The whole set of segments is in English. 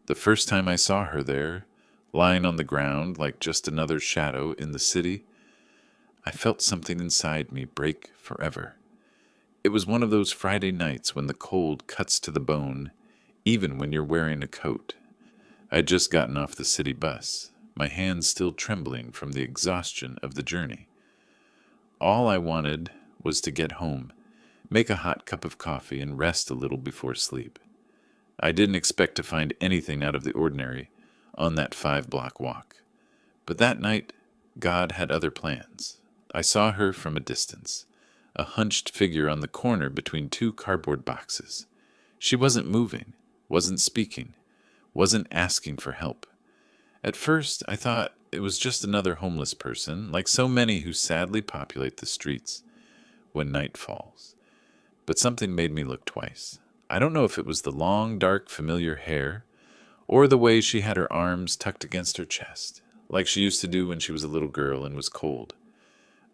The first time I saw her there, lying on the ground like just another shadow in the city, I felt something inside me break forever. It was one of those Friday nights when the cold cuts to the bone, even when you're wearing a coat. I'd just gotten off the city bus, my hands still trembling from the exhaustion of the journey. All I wanted was to get home, make a hot cup of coffee, and rest a little before sleep. I didn't expect to find anything out of the ordinary on that 5-block walk. But that night, God had other plans. I saw her from a distance, a hunched figure on the corner between two cardboard boxes. She wasn't moving, wasn't speaking, wasn't asking for help. At first, I thought it was just another homeless person, like so many who sadly populate the streets when night falls. But something made me look twice. I don't know if it was the long, dark, familiar hair, or the way she had her arms tucked against her chest, like she used to do when she was a little girl and was cold.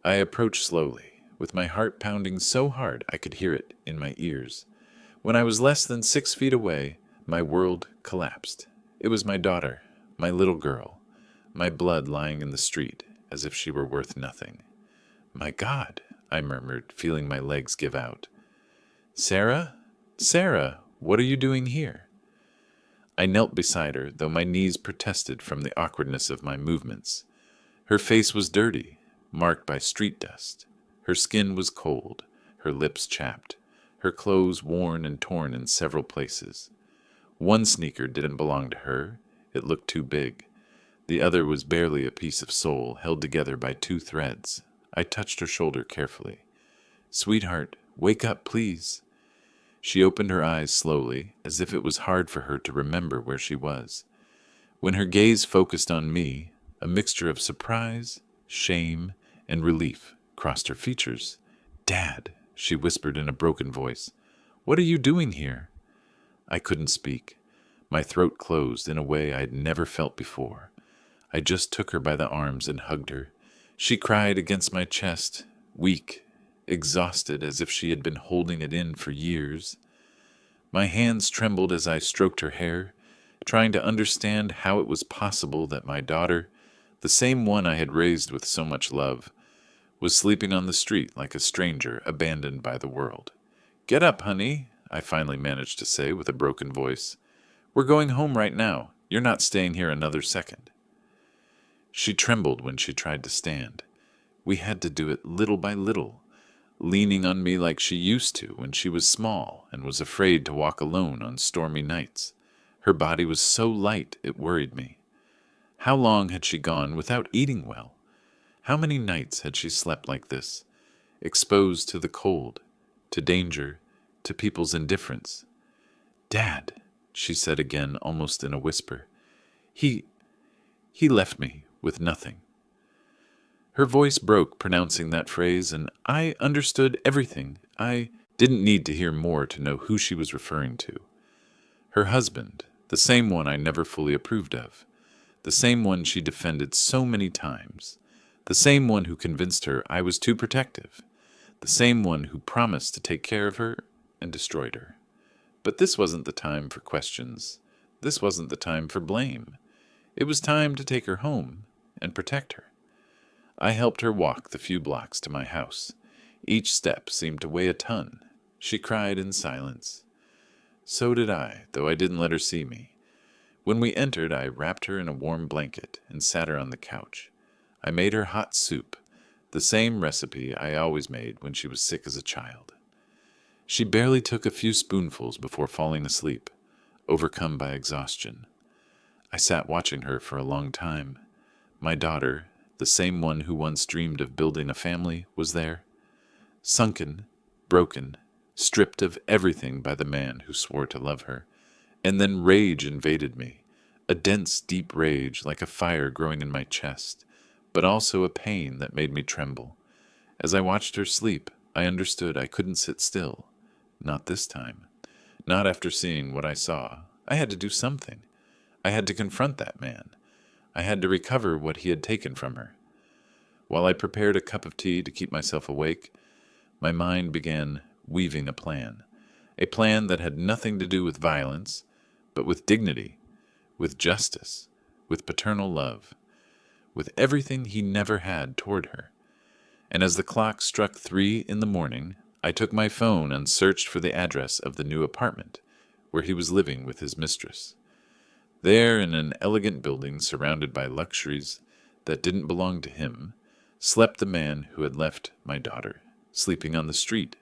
I approached slowly, with my heart pounding so hard I could hear it in my ears. When I was less than 6 feet away, my world collapsed. It was my daughter, my little girl, my blood lying in the street, as if she were worth nothing. "My God," I murmured, feeling my legs give out. "Sarah? Sarah, what are you doing here?" I knelt beside her, though my knees protested from the awkwardness of my movements. Her face was dirty, marked by street dust. Her skin was cold, her lips chapped, her clothes worn and torn in several places. One sneaker didn't belong to her. It looked too big. The other was barely a piece of sole, held together by 2 threads. I touched her shoulder carefully. "Sweetheart, wake up, please." She opened her eyes slowly, as if it was hard for her to remember where she was. When her gaze focused on me, a mixture of surprise, shame, and relief crossed her features. "Dad," she whispered in a broken voice, "what are you doing here?" I couldn't speak. My throat closed in a way I'd never felt before. I just took her by the arms and hugged her. She cried against my chest, weak, exhausted, as if she had been holding it in for years. My hands trembled as I stroked her hair, trying to understand how it was possible that my daughter, the same one I had raised with so much love, was sleeping on the street like a stranger abandoned by the world. "Get up, honey," I finally managed to say with a broken voice. "We're going home right now. You're not staying here another second." She trembled when she tried to stand. We had to do it little by little, leaning on me like she used to when she was small and was afraid to walk alone on stormy nights. Her body was so light it worried me. How long had she gone without eating well? How many nights had she slept like this, exposed to the cold, to danger, to people's indifference? "Dad," she said again, almost in a whisper. He left me with nothing." Her voice broke pronouncing that phrase, and I understood everything. I didn't need to hear more to know who she was referring to. Her husband, the same one I never fully approved of, the same one she defended so many times, the same one who convinced her I was too protective, the same one who promised to take care of her and destroyed her. But this wasn't the time for questions. This wasn't the time for blame. It was time to take her home and protect her. I helped her walk the few blocks to my house. Each step seemed to weigh a ton. She cried in silence. So did I, though I didn't let her see me. When we entered, I wrapped her in a warm blanket and sat her on the couch. I made her hot soup, the same recipe I always made when she was sick as a child. She barely took a few spoonfuls before falling asleep, overcome by exhaustion. I sat watching her for a long time. My daughter, the same one who once dreamed of building a family, was there. Sunken, broken, stripped of everything by the man who swore to love her. And then rage invaded me, a dense, deep rage like a fire growing in my chest, but also a pain that made me tremble. As I watched her sleep, I understood I couldn't sit still. Not this time. Not after seeing what I saw. I had to do something. I had to confront that man. I had to recover what he had taken from her. While I prepared a cup of tea to keep myself awake, my mind began weaving a plan that had nothing to do with violence, but with dignity, with justice, with paternal love, with everything he never had toward her. And as the clock struck 3 in the morning, I took my phone and searched for the address of the new apartment where he was living with his mistress. There, in an elegant building surrounded by luxuries that didn't belong to him, slept the man who had left my daughter, sleeping on the street.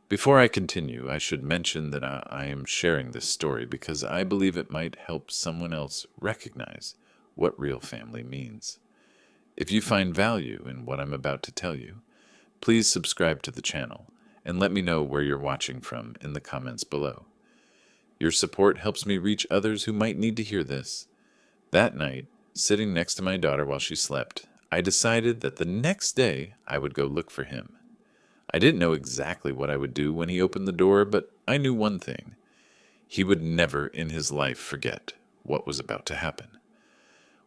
Before I continue, I should mention that I am sharing this story because I believe it might help someone else recognize what real family means. If you find value in what I'm about to tell you, please subscribe to the channel and let me know where you're watching from in the comments below. Your support helps me reach others who might need to hear this. That night, sitting next to my daughter while she slept, I decided that the next day I would go look for him. I didn't know exactly what I would do when he opened the door, but I knew one thing. He would never in his life forget what was about to happen.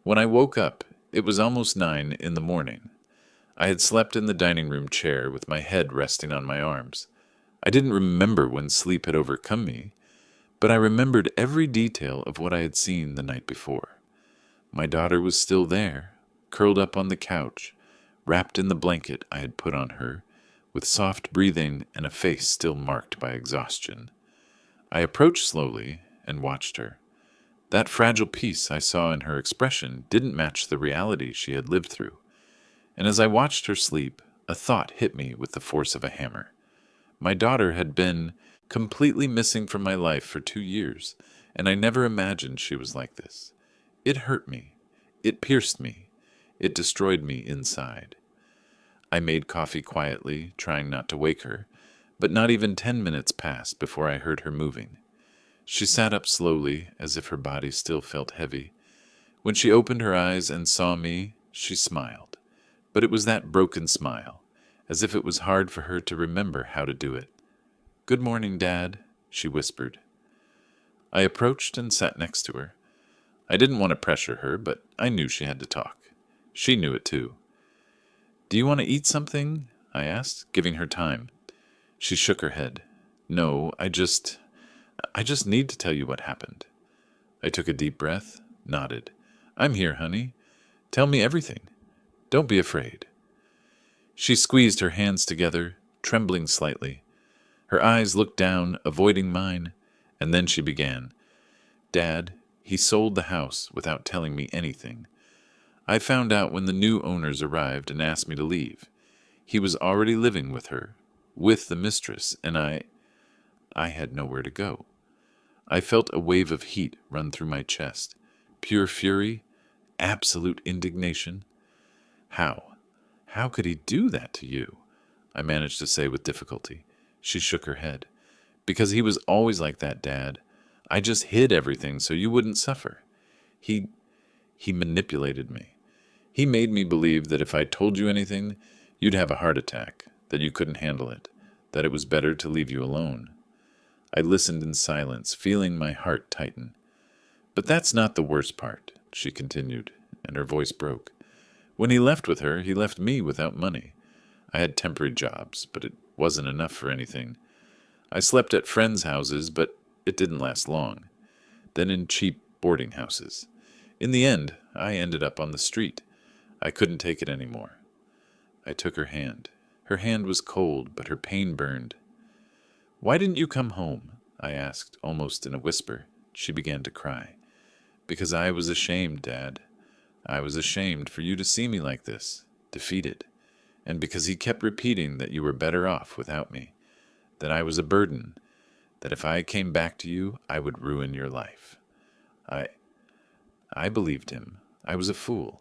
When I woke up, it was almost 9 in the morning. I had slept in the dining room chair with my head resting on my arms. I didn't remember when sleep had overcome me, but I remembered every detail of what I had seen the night before. My daughter was still there, curled up on the couch, wrapped in the blanket I had put on her, with soft breathing and a face still marked by exhaustion. I approached slowly and watched her. That fragile peace I saw in her expression didn't match the reality she had lived through. And as I watched her sleep, a thought hit me with the force of a hammer. My daughter had been completely missing from my life for 2 years, and I never imagined she was like this. It hurt me. It pierced me. It destroyed me inside. I made coffee quietly, trying not to wake her, but not even 10 minutes passed before I heard her moving. She sat up slowly, as if her body still felt heavy. When she opened her eyes and saw me, she smiled. But it was that broken smile, as if it was hard for her to remember how to do it. "Good morning, Dad," she whispered. I approached and sat next to her. I didn't want to pressure her, but I knew she had to talk. She knew it too. "Do you want to eat something?" I asked, giving her time. She shook her head. "No, I just need to tell you what happened." I took a deep breath, nodded. "I'm here, honey. Tell me everything. Don't be afraid." She squeezed her hands together, trembling slightly. Her eyes looked down, avoiding mine, and then she began. "Dad, he sold the house without telling me anything. I found out when the new owners arrived and asked me to leave. He was already living with her, with the mistress, and I had nowhere to go. I felt a wave of heat run through my chest. Pure fury, absolute indignation. How could he do that to you?" I managed to say with difficulty. She shook her head. "Because he was always like that, Dad. I just hid everything so you wouldn't suffer. He manipulated me. He made me believe that if I told you anything, you'd have a heart attack, that you couldn't handle it, that it was better to leave you alone." I listened in silence, feeling my heart tighten. "But that's not the worst part," she continued, and her voice broke. "When he left with her, he left me without money. I had temporary jobs, but it wasn't enough for anything. I slept at friends' houses, but it didn't last long. Then in cheap boarding houses. In the end, I ended up on the street. I couldn't take it anymore." I took her hand. Her hand was cold, but her pain burned. "Why didn't you come home?" I asked, almost in a whisper. She began to cry. "Because I was ashamed, Dad. I was ashamed for you to see me like this, defeated. And because he kept repeating that you were better off without me, that I was a burden, that if I came back to you, I would ruin your life. I believed him. I was a fool."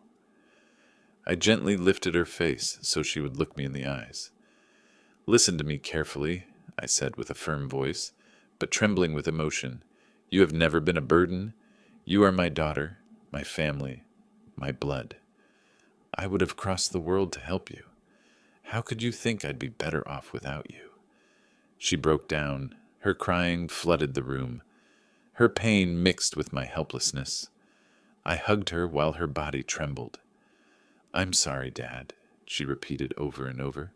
I gently lifted her face so she would look me in the eyes. "Listen to me carefully," I said with a firm voice, but trembling with emotion. "You have never been a burden. You are my daughter, my family, my blood. I would have crossed the world to help you. How could you think I'd be better off without you?" She broke down. Her crying flooded the room. Her pain mixed with my helplessness. I hugged her while her body trembled. "I'm sorry, Dad," she repeated over and over.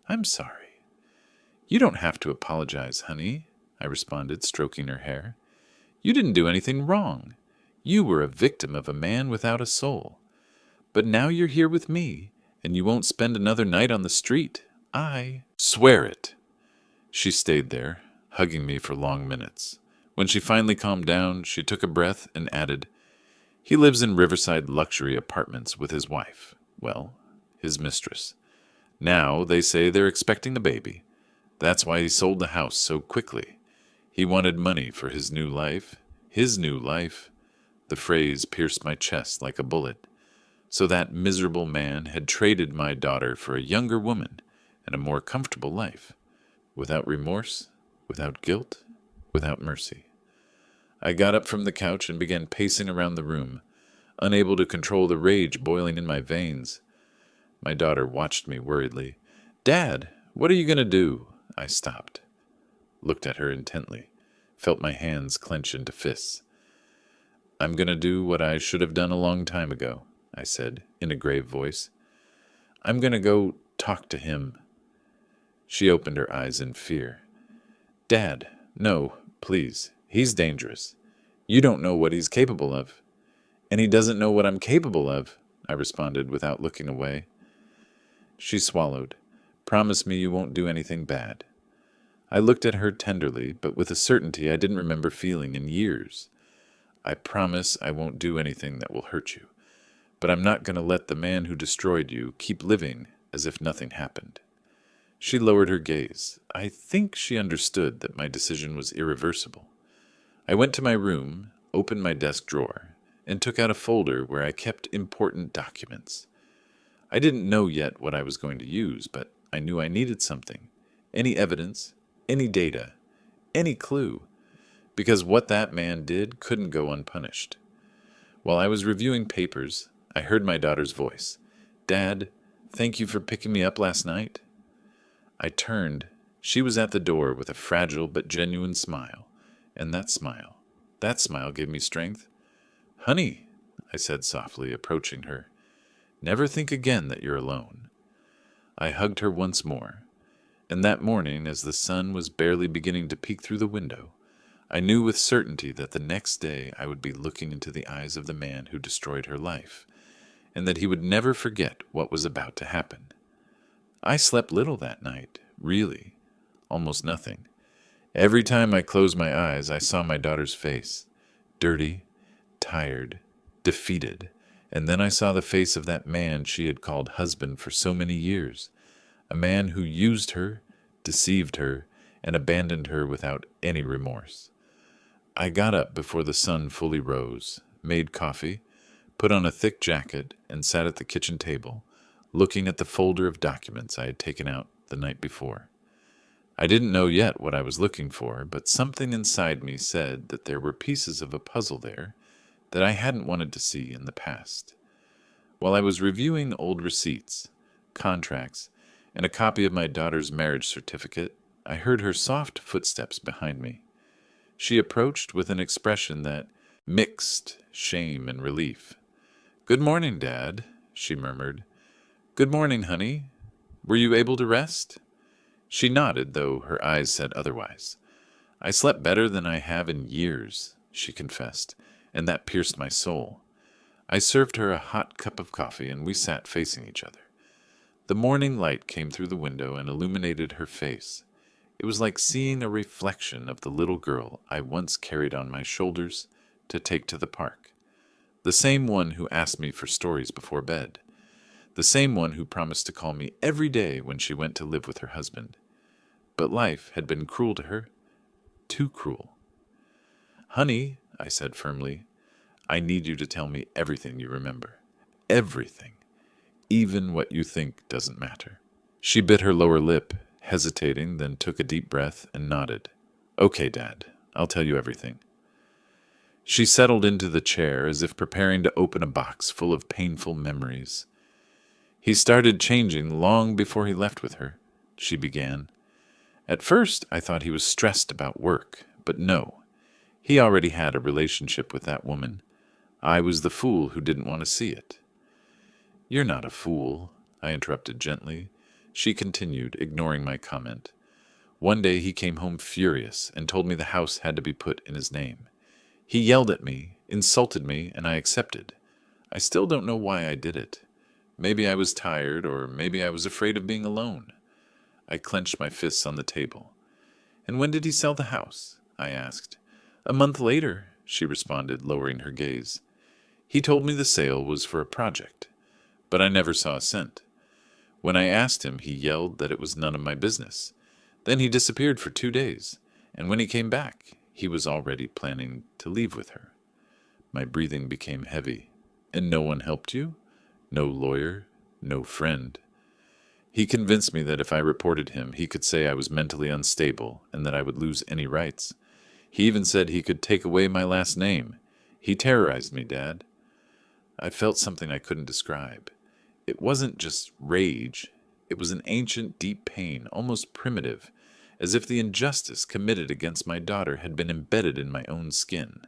"I'm sorry." "You don't have to apologize, honey," I responded, stroking her hair. "You didn't do anything wrong. You were a victim of a man without a soul. But now you're here with me, and you won't spend another night on the street. I swear it." She stayed there, hugging me for long minutes. When she finally calmed down, she took a breath and added, "He lives in Riverside luxury apartments with his wife. Well, his mistress. Now they say they're expecting a baby. That's why he sold the house so quickly. He wanted money for his new life. His new life." The phrase pierced my chest like a bullet. So that miserable man had traded my daughter for a younger woman and a more comfortable life. Without remorse, without guilt, without mercy. I got up from the couch and began pacing around the room, unable to control the rage boiling in my veins. My daughter watched me worriedly. "Dad, what are you going to do?" I stopped, looked at her intently, felt my hands clench into fists. "I'm going to do what I should have done a long time ago," I said, in a grave voice. "I'm going to go talk to him." She opened her eyes in fear. "Dad, no, please. He's dangerous. You don't know what he's capable of." "And he doesn't know what I'm capable of," I responded without looking away. She swallowed. "Promise me you won't do anything bad." I looked at her tenderly, but with a certainty I didn't remember feeling in years. "I promise I won't do anything that will hurt you. But I'm not going to let the man who destroyed you keep living as if nothing happened." She lowered her gaze. I think she understood that my decision was irreversible. I went to my room, opened my desk drawer, and took out a folder where I kept important documents. I didn't know yet what I was going to use, but I knew I needed something. Any evidence, any data, any clue. Because what that man did couldn't go unpunished. While I was reviewing papers, I heard my daughter's voice. "Dad, thank you for picking me up last night." I turned. She was at the door with a fragile but genuine smile. And that smile gave me strength. "Honey," I said softly, approaching her, "never think again that you're alone." I hugged her once more. And that morning, as the sun was barely beginning to peek through the window, I knew with certainty that the next day I would be looking into the eyes of the man who destroyed her life, and that he would never forget what was about to happen. I slept little that night, really, almost nothing. Every time I closed my eyes, I saw my daughter's face, dirty, tired, defeated, and then I saw the face of that man she had called husband for so many years, a man who used her, deceived her, and abandoned her without any remorse. I got up before the sun fully rose, made coffee, put on a thick jacket, and sat at the kitchen table, looking at the folder of documents I had taken out the night before. I didn't know yet what I was looking for, but something inside me said that there were pieces of a puzzle there that I hadn't wanted to see in the past. While I was reviewing old receipts, contracts, and a copy of my daughter's marriage certificate, I heard her soft footsteps behind me. She approached with an expression that mixed shame and relief. "Good morning, Dad," she murmured. "Good morning, honey. Were you able to rest?" She nodded, though her eyes said otherwise. "I slept better than I have in years," she confessed, and that pierced my soul. I served her a hot cup of coffee, and we sat facing each other. The morning light came through the window and illuminated her face. It was like seeing a reflection of the little girl I once carried on my shoulders to take to the park. The same one who asked me for stories before bed. The same one who promised to call me every day when she went to live with her husband. But life had been cruel to her. Too cruel. "Honey," I said firmly, "I need you to tell me everything you remember. Everything. Even what you think doesn't matter." She bit her lower lip, hesitating, then took a deep breath and nodded. "Okay, Dad, I'll tell you everything." She settled into the chair as if preparing to open a box full of painful memories. "He started changing long before he left with her," she began. "At first, I thought he was stressed about work, but no. He already had a relationship with that woman. I was the fool who didn't want to see it." "You're not a fool," I interrupted gently. She continued, ignoring my comment. "One day he came home furious and told me the house had to be put in his name. He yelled at me, insulted me, and I accepted. I still don't know why I did it. Maybe I was tired, or maybe I was afraid of being alone. I clenched my fists on the table. "And when did he sell the house?" I asked. "A month later," she responded, lowering her gaze. "He told me the sale was for a project, but I never saw a cent. When I asked him, he yelled that it was none of my business. Then he disappeared for 2 days, and when he came back, he was already planning to leave with her." My breathing became heavy. "And no one helped you? No lawyer? No friend?" "He convinced me that if I reported him, he could say I was mentally unstable and that I would lose any rights. He even said he could take away my last name. He terrorized me, Dad." I felt something I couldn't describe. It wasn't just rage. It was an ancient, deep pain, almost primitive, as if the injustice committed against my daughter had been embedded in my own skin.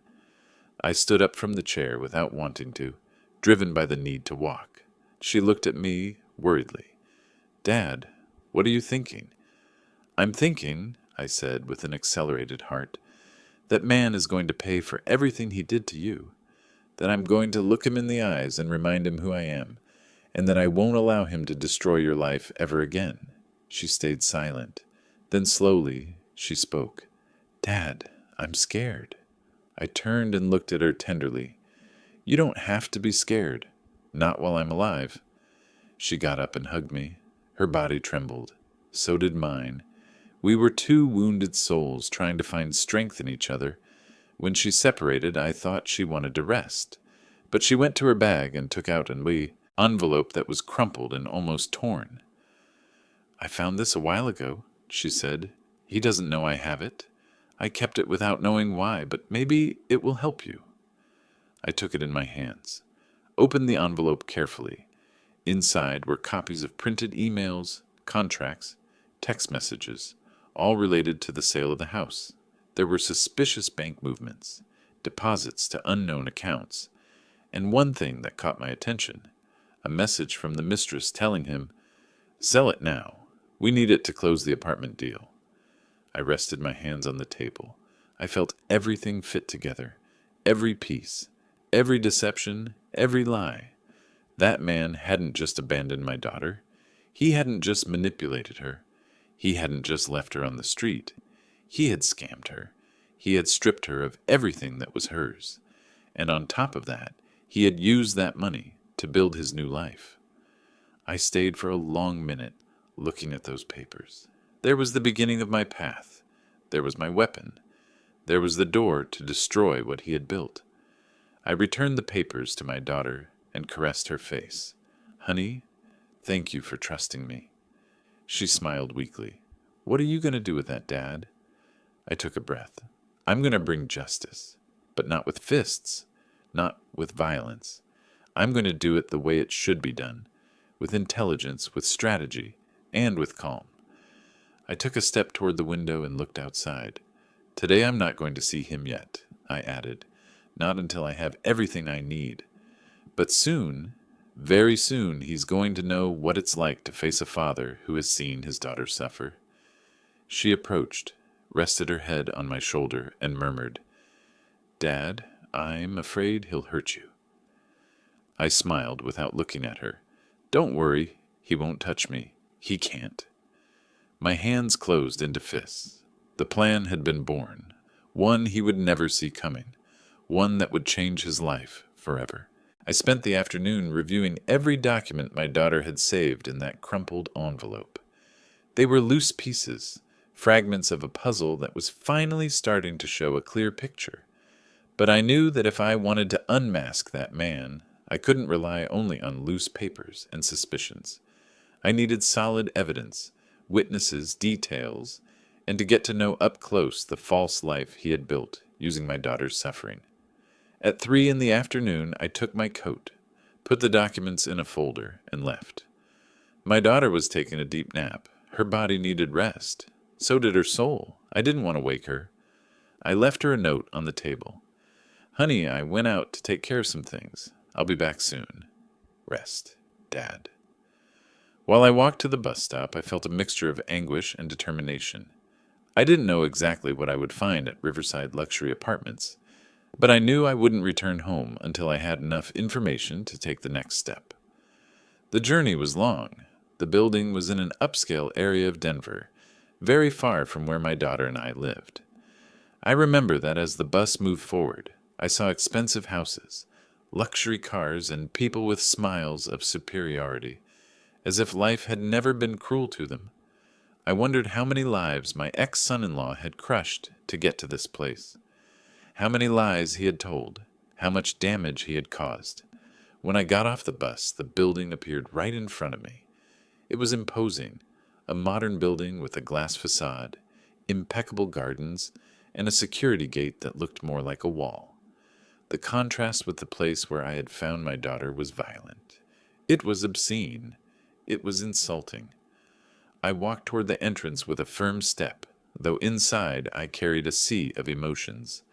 I stood up from the chair without wanting to, driven by the need to walk. She looked at me worriedly. "Dad, what are you thinking?" "I'm thinking," I said with an accelerated heart, "that man is going to pay for everything he did to you, that I'm going to look him in the eyes and remind him who I am, and that I won't allow him to destroy your life ever again." She stayed silent. Then slowly she spoke. "Dad, I'm scared." I turned and looked at her tenderly. "You don't have to be scared. Not while I'm alive." She got up and hugged me. Her body trembled. So did mine. We were two wounded souls trying to find strength in each other. When she separated, I thought she wanted to rest. But she went to her bag and took out an envelope that was crumpled and almost torn. "I found this a while ago," she said. "He doesn't know I have it. I kept it without knowing why, but maybe it will help you." I took it in my hands, opened the envelope carefully. Inside were copies of printed emails, contracts, text messages, all related to the sale of the house. There were suspicious bank movements, deposits to unknown accounts, and one thing that caught my attention, a message from the mistress telling him, "Sell it now. We need it to close the apartment deal." I rested my hands on the table. I felt everything fit together, every piece, every deception, every lie. That man hadn't just abandoned my daughter. He hadn't just manipulated her. He hadn't just left her on the street. He had scammed her. He had stripped her of everything that was hers. And on top of that, he had used that money to build his new life. I stayed for a long minute, looking at those papers. There was the beginning of my path. There was my weapon. There was the door to destroy what he had built. I returned the papers to my daughter and caressed her face. "Honey, thank you for trusting me." She smiled weakly. "What are you going to do with that, Dad?" I took a breath. "I'm going to bring justice, but not with fists, not with violence. I'm going to do it the way it should be done, with intelligence, with strategy, and with calm." I took a step toward the window and looked outside. "Today I'm not going to see him yet," I added. "Not until I have everything I need. But soon, very soon, he's going to know what it's like to face a father who has seen his daughter suffer." She approached, rested her head on my shoulder, and murmured, "Dad, I'm afraid he'll hurt you." I smiled without looking at her. "Don't worry, he won't touch me. He can't." My hands closed into fists. The plan had been born, one he would never see coming, one that would change his life forever. I spent the afternoon reviewing every document my daughter had saved in that crumpled envelope. They were loose pieces, fragments of a puzzle that was finally starting to show a clear picture. But I knew that if I wanted to unmask that man, I couldn't rely only on loose papers and suspicions. I needed solid evidence, witnesses, details, and to get to know up close the false life he had built using my daughter's suffering. At 3 in the afternoon, I took my coat, put the documents in a folder, and left. My daughter was taking a deep nap. Her body needed rest. So did her soul. I didn't want to wake her. I left her a note on the table. "Honey, I went out to take care of some things. I'll be back soon. Rest, Dad." While I walked to the bus stop, I felt a mixture of anguish and determination. I didn't know exactly what I would find at Riverside Luxury Apartments. But I knew I wouldn't return home until I had enough information to take the next step. The journey was long. The building was in an upscale area of Denver, very far from where my daughter and I lived. I remember that as the bus moved forward, I saw expensive houses, luxury cars, and people with smiles of superiority, as if life had never been cruel to them. I wondered how many lives my ex-son-in-law had crushed to get to this place, how many lies he had told, how much damage he had caused. When I got off the bus, the building appeared right in front of me. It was imposing, a modern building with a glass facade, impeccable gardens, and a security gate that looked more like a wall. The contrast with the place where I had found my daughter was violent. It was obscene. It was insulting. I walked toward the entrance with a firm step, though inside I carried a sea of emotions.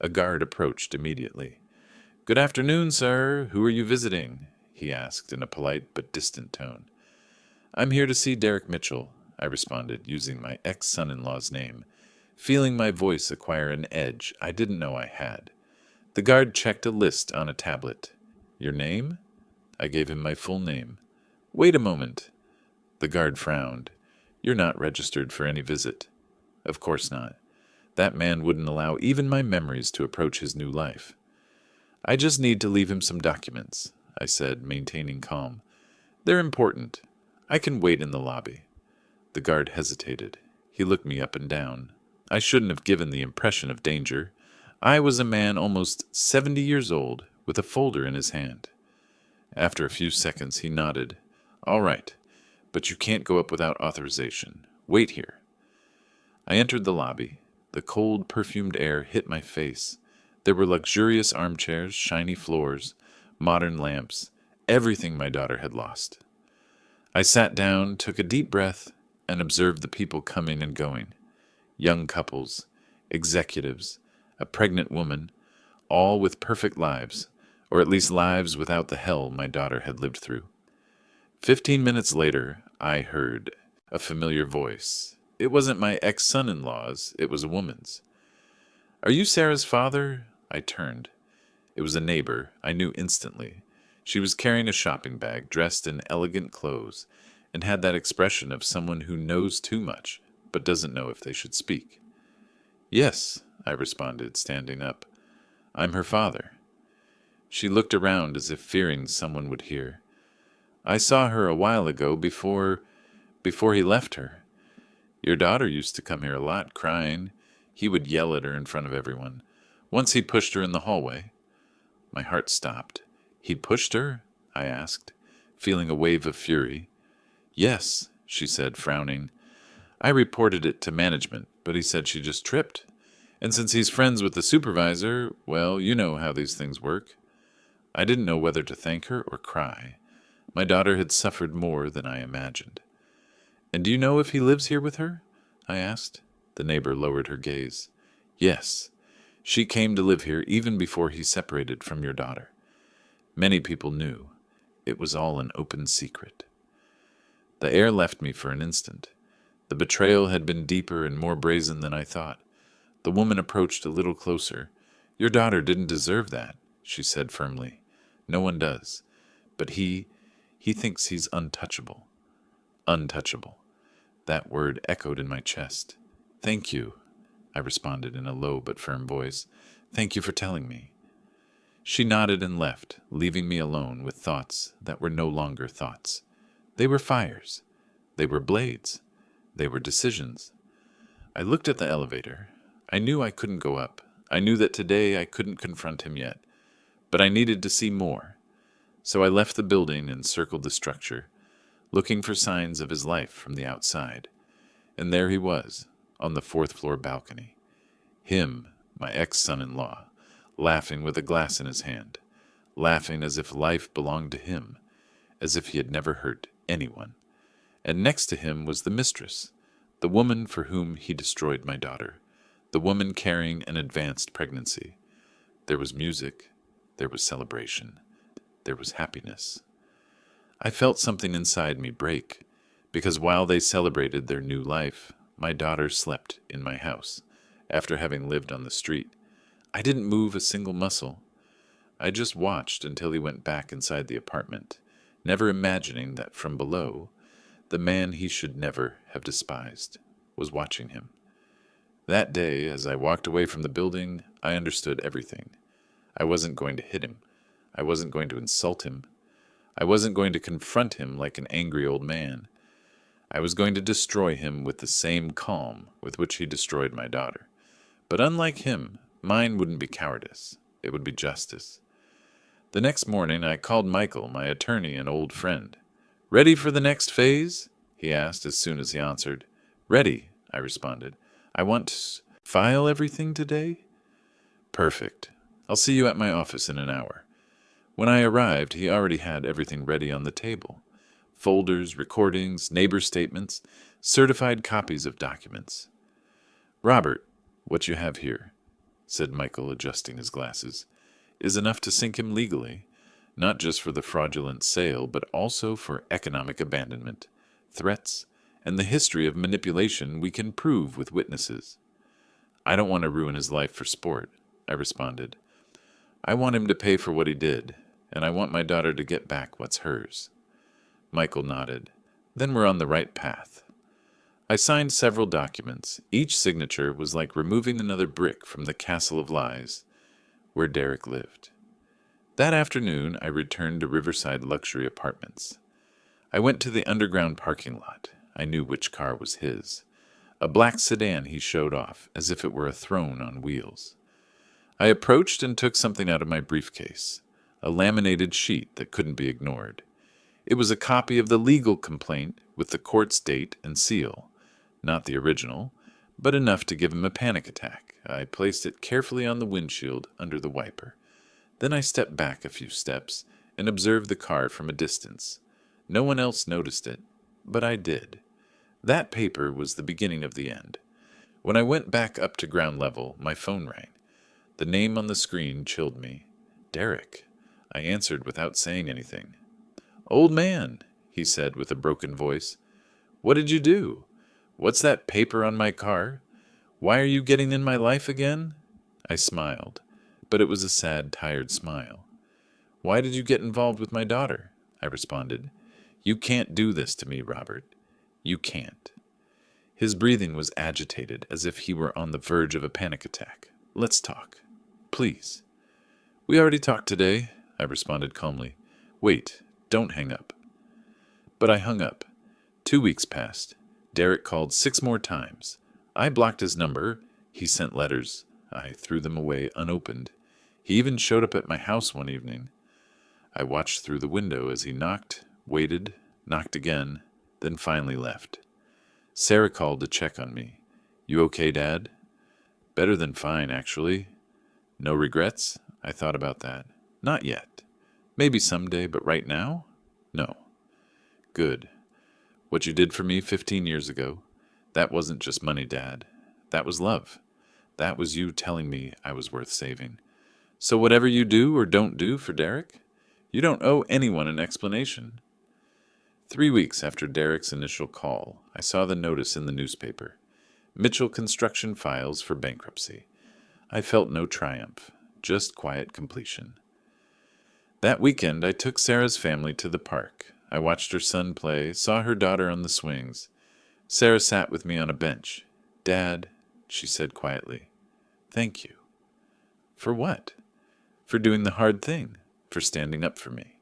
A guard approached immediately. "Good afternoon, sir. Who are you visiting?" he asked in a polite but distant tone. "I'm here to see Derek Mitchell," I responded, using my ex-son-in-law's name, feeling my voice acquire an edge I didn't know I had. The guard checked a list on a tablet. "Your name?" I gave him my full name. "Wait a moment." The guard frowned. "You're not registered for any visit." Of course not. That man wouldn't allow even my memories to approach his new life. "I just need to leave him some documents," I said, maintaining calm. "They're important. I can wait in the lobby." The guard hesitated. He looked me up and down. I shouldn't have given the impression of danger. I was a man almost 70 years old, with a folder in his hand. After a few seconds, he nodded. "All right, but you can't go up without authorization. Wait here." I entered the lobby. The cold, perfumed air hit my face. There were luxurious armchairs, shiny floors, modern lamps, everything my daughter had lost. I sat down, took a deep breath, and observed the people coming and going. Young couples, executives, a pregnant woman, all with perfect lives, or at least lives without the hell my daughter had lived through. 15 minutes later, I heard a familiar voice. It wasn't my ex-son-in-law's, it was a woman's. "Are you Sarah's father?" I turned. It was a neighbor. I knew instantly. She was carrying a shopping bag, dressed in elegant clothes, and had that expression of someone who knows too much, but doesn't know if they should speak. "Yes," I responded, standing up. "I'm her father." She looked around as if fearing someone would hear. "I saw her a while ago before he left her. Your daughter used to come here a lot, crying. He would yell at her in front of everyone. Once he pushed her in the hallway." My heart stopped. "He'd pushed her?" I asked, feeling a wave of fury. "Yes," she said, frowning. "I reported it to management, but he said she just tripped. And since he's friends with the supervisor, well, you know how these things work." I didn't know whether to thank her or cry. My daughter had suffered more than I imagined. "And do you know if he lives here with her?" I asked. The neighbor lowered her gaze. "Yes. She came to live here even before he separated from your daughter. Many people knew. It was all an open secret." The air left me for an instant. The betrayal had been deeper and more brazen than I thought. The woman approached a little closer. "Your daughter didn't deserve that," she said firmly. "No one does. But he thinks he's untouchable." Untouchable. That word echoed in my chest. "Thank you," I responded in a low but firm voice. "Thank you for telling me." She nodded and left, leaving me alone with thoughts that were no longer thoughts. They were fires. They were blades. They were decisions. I looked at the elevator. I knew I couldn't go up. I knew that today I couldn't confront him yet. But I needed to see more. So I left the building and circled the structure, looking for signs of his life from the outside. And there he was, on the 4th-floor balcony. Him, my ex-son-in-law, laughing with a glass in his hand, laughing as if life belonged to him, as if he had never hurt anyone. And next to him was the mistress, the woman for whom he destroyed my daughter, the woman carrying an advanced pregnancy. There was music, there was celebration, there was happiness. I felt something inside me break, because while they celebrated their new life, my daughter slept in my house, after having lived on the street. I didn't move a single muscle. I just watched until he went back inside the apartment, never imagining that from below, the man he should never have despised was watching him. That day, as I walked away from the building, I understood everything. I wasn't going to hit him. I wasn't going to insult him. I wasn't going to confront him like an angry old man. I was going to destroy him with the same calm with which he destroyed my daughter. But unlike him, mine wouldn't be cowardice. It would be justice. The next morning, I called Michael, my attorney and old friend. "Ready for the next phase?" he asked as soon as he answered. "Ready," I responded. "I want to file everything today?" "Perfect. I'll see you at my office in an hour." When I arrived, he already had everything ready on the table. Folders, recordings, neighbor statements, certified copies of documents. "Robert, what you have here," said Michael, adjusting his glasses, "is enough to sink him legally, not just for the fraudulent sale, but also for economic abandonment, threats, and the history of manipulation we can prove with witnesses." "I don't want to ruin his life for sport," I responded. "I want him to pay for what he did, and I want my daughter to get back what's hers." Michael nodded. "Then we're on the right path." I signed several documents. Each signature was like removing another brick from the castle of lies where Derek lived. That afternoon, I returned to Riverside Luxury Apartments. I went to the underground parking lot. I knew which car was his. A black sedan he showed off, as if it were a throne on wheels. I approached and took something out of my briefcase, a laminated sheet that couldn't be ignored. It was a copy of the legal complaint with the court's date and seal. Not the original, but enough to give him a panic attack. I placed it carefully on the windshield under the wiper. Then I stepped back a few steps and observed the car from a distance. No one else noticed it, but I did. That paper was the beginning of the end. When I went back up to ground level, my phone rang. The name on the screen chilled me. "Derek." I answered without saying anything. "Old man," he said with a broken voice. "What did you do? What's that paper on my car? Why are you getting in my life again?" I smiled, but it was a sad, tired smile. "Why did you get involved with my daughter?" I responded. "You can't do this to me, Robert. You can't." His breathing was agitated, as if he were on the verge of a panic attack. "Let's talk. Please." "We already talked today," I responded calmly. "Wait, don't hang up." But I hung up. 2 weeks passed. Derek called 6 more times. I blocked his number. He sent letters. I threw them away unopened. He even showed up at my house one evening. I watched through the window as he knocked, waited, knocked again, then finally left. Sarah called to check on me. "You okay, Dad?" "Better than fine, actually." "No regrets?" I thought about that. "Not yet. Maybe someday, but right now? No." "Good. What you did for me 15 years ago, that wasn't just money, Dad. That was love. That was you telling me I was worth saving. So whatever you do or don't do for Derek, you don't owe anyone an explanation." 3 weeks after Derek's initial call, I saw the notice in the newspaper. Mitchell Construction files for bankruptcy. I felt no triumph, just quiet completion. That weekend, I took Sarah's family to the park. I watched her son play, saw her daughter on the swings. Sarah sat with me on a bench. "Dad," she said quietly, "thank you." "For what?" "For doing the hard thing, for standing up for me."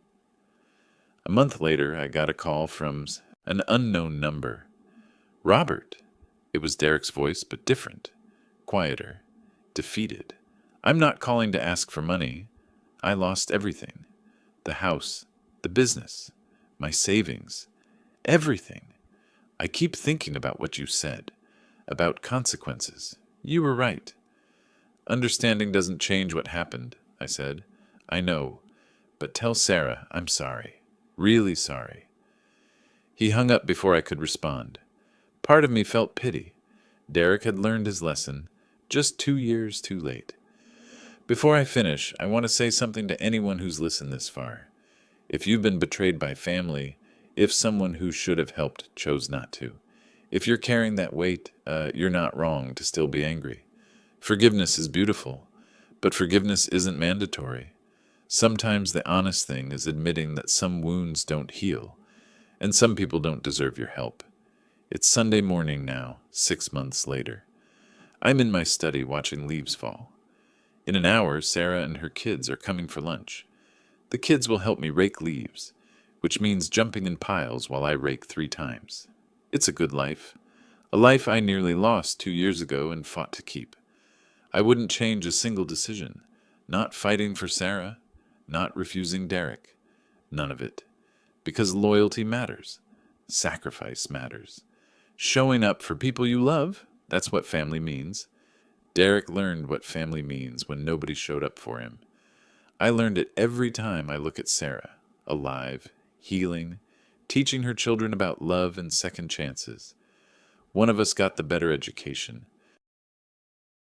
A month later, I got a call from an unknown number. "Robert." It was Derek's voice, but different, quieter, defeated. "I'm not calling to ask for money. I lost everything. The house, the business, my savings, everything. I keep thinking about what you said, about consequences. You were right. Understanding doesn't change what happened," I said. "I know, but tell Sarah I'm sorry, really sorry." He hung up before I could respond. Part of me felt pity. Derek had learned his lesson, just 2 years too late. Before I finish, I want to say something to anyone who's listened this far. If you've been betrayed by family, if someone who should have helped chose not to, if you're carrying that weight, you're not wrong to still be angry. Forgiveness is beautiful, But forgiveness isn't mandatory. Sometimes the honest thing is admitting that some wounds don't heal, and some people don't deserve your help. It's Sunday morning now, 6 months later. I'm in my study watching leaves fall. In an hour, Sarah and her kids are coming for lunch. The kids will help me rake leaves, which means jumping in piles while I rake 3 times. It's a good life. A life I nearly lost 2 years ago and fought to keep. I wouldn't change a single decision. Not fighting for Sarah, not refusing Derek. None of it. Because loyalty matters. Sacrifice matters. Showing up for people you love, that's what family means. Derek learned what family means when nobody showed up for him. I learned it every time I look at Sarah, alive, healing, teaching her children about love and second chances. One of us got the better education.